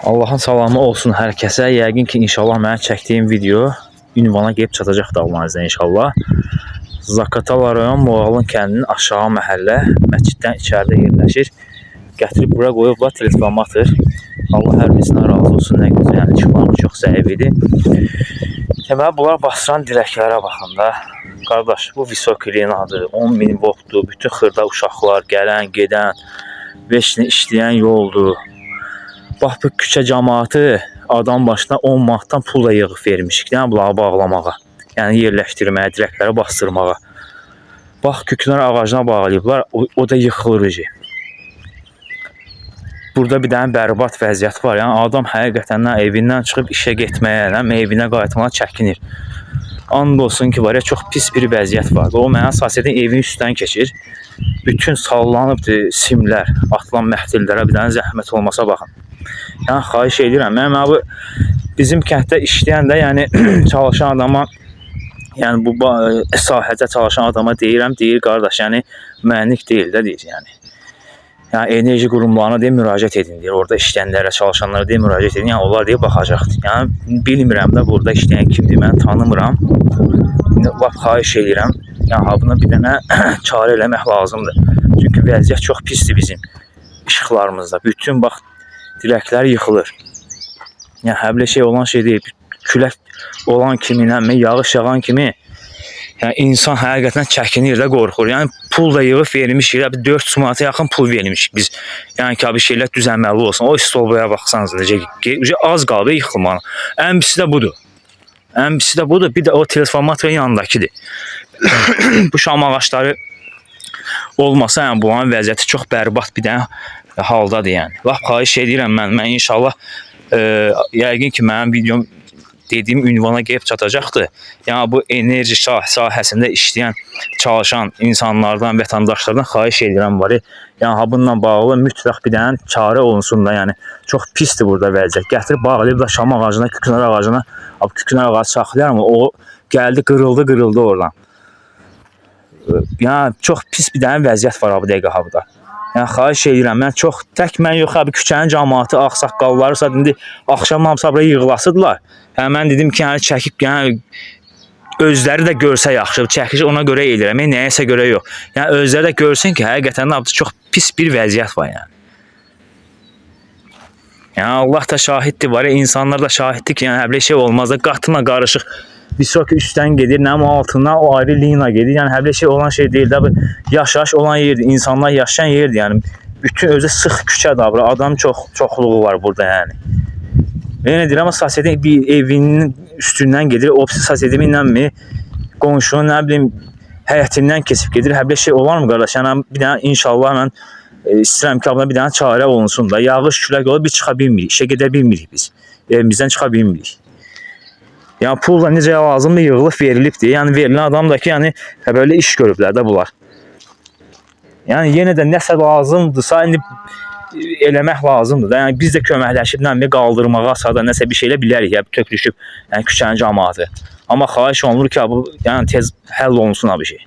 Allah'ın salamı olsun hər kəsə. Yəqin ki, inşallah mənim çəkdiyim video ünvana gəlib çatacaq da Allah'ın inşallah. Zaqatala rayon Moğalın kəndinin aşağı məhəllə məsciddən içəridə yerləşir. Gətirib bura qoyublar transformator. Allah hər birisindən razı olsun. Nə gözəl, yəni işıqlarımız çox zəif idi. Deməli, bunlar basıran dirəklərə baxın da. Qardaş, bu Visokilin adı 10.000 voltdur. Bütün xırda uşaqlar, gələn, gedən, veçli işləyən yoldur. Bax, bu küçə cəmaatı adam başına 10 manatdan pulla yığıb vermişik. Yəni, bunları bağlamağa. Yəni, yerləşdirməyə, dirəklərə bastırmağa. Bax, küknar ağacına bağlayıblar. O da yıxılır. Burada bir dənə bərbad vəziyyət var. Yəni, adam həqiqətən evindən çıxıb işə getməyə, evinə qayıtmağa çəkinir. And olsun ki, var ya, çox pis bir vəziyyət var. O, mənə sosiyetin evin üstdən keçir. Bütün sallanıbdır simlər, atılan məhdillərə bir dənə zəhmət olmasa baxın. Yəni, xahiş edirəm. Mənim abi, bizim kənddə işləyən də, yəni, çalışan adama, yəni, bu sahədə çalışan adama deyirəm, deyir, qardaş, yəni, mənlik deyil də, deyir, yəni. Yəni, enerji qurumlarına deyir, müraciət edin, deyir. Orada işləyənlərə, çalışanlara deyir, müraciət edin. Yəni, onlar deyir, baxacaqdır. Yəni, bilmirəm də burada işləyən kimdir, mən tanımıram. Lap xahiş edirəm. Yəni, buna bir dənə çarə eləmək lazımdır. Çünki vəziyyət çox pisdir bizim işıqlarımızda. Bütün, bax, dirəklər yıxılır. Yəni, həblə şey olan şey deyil. Külək olan kimi, yağış yağan kimi, yəni, insan həqiqətən çəkinir də, qorxur. Yəni, pul da yığıb vermişik. 400 manata yaxın pul vermişik biz. Yəni ki, abi şeylər düzəlməli olsun. O istolbaya baxsanız, az qaldı yıxılmanı. Ən pisi də budur. Ən pisi də budur. Bir də o transformatorun yanındakidir. Bu şam ağaçları olmasa, yəni, bunların vəziyyəti çox bərbad bir dənə haldadır, yəni. Lap xahiş edirəm mən inşallah, yəqin ki, mənim videom dediyim ünvana gəlib çatacaqdır. Yəni, bu enerji sahəsində işləyən, çalışan insanlardan, vətəndaşlardan xahiş edirəm var. Yəni, bununla bağlı mütləq bir dənə çarə olunsun da, yəni, çox pisdir burada vəziyyət. Gətirib bağlayıb da şam ağacına, küknar ağacına, küknar ağacı saxlayarım, o gəldi, qırıldı oradan. Yəni, çox pis bir dənə vəziyyət var bu dəqiqə burada. Yəni, xahiş edirəm, mən çox, tək mən yox, küçənin cəmaatı, ağsaqqallarısa, indi axşam hamısı buraya yığılasıdırlar. Yəni, mən dedim ki, yəni, çəkib, yəni, özləri də görsə yaxşı, çəkici ona görə edirəm, nəyəsə görə yox. Yəni, özləri də görsün ki, həqiqətən çox pis bir vəziyyət var, yəni. Yəni, Allah da şahiddir var, insanlar da şahiddir ki, yəni, həblə şey olmaz da, qatına qarışıq, Visoki üstdən gedir, nəm altından o ayrı lina gedir. Yəni, həblə şey olan şey deyil də, yaşayış olan yerdir, insanlar yaşayan yerdir, yəni. Bütün özü sıx küçədir, adam çoxluğu var burada, yəni. Yəni, deyir, amma sosiyetin bir evinin üstündən gedir, o sosiyetimlə mi, qonşunun, nə bilim, həyətindən kesib gedir, həblə şey olar mı, qardaş? Yəni, bir dənə, inşallah, mən istəyirəm ki, bir dənə çarə olunsun da, yağış, külək olur, biz çıxa bilmirik, işə gedə bilmirik biz, evimizdən çıxa bilmirik. Yəni, pulla necə lazımdır, yığılıb, verilibdir. Yəni, verilən adam da ki, yəni, belə iş görüblər də bunlar. Yəni, yenə də nəsə lazımdırsa, indi eləmək lazımdır da. Yəni, biz də köməkləşib, qaldırmağa, sada nəsə bir şeylə bilərik, tökülüşüb, yəni, küçənin cəmaatı. Amma xahiş olunur ki, yəni, tez həll olunsun bir şey.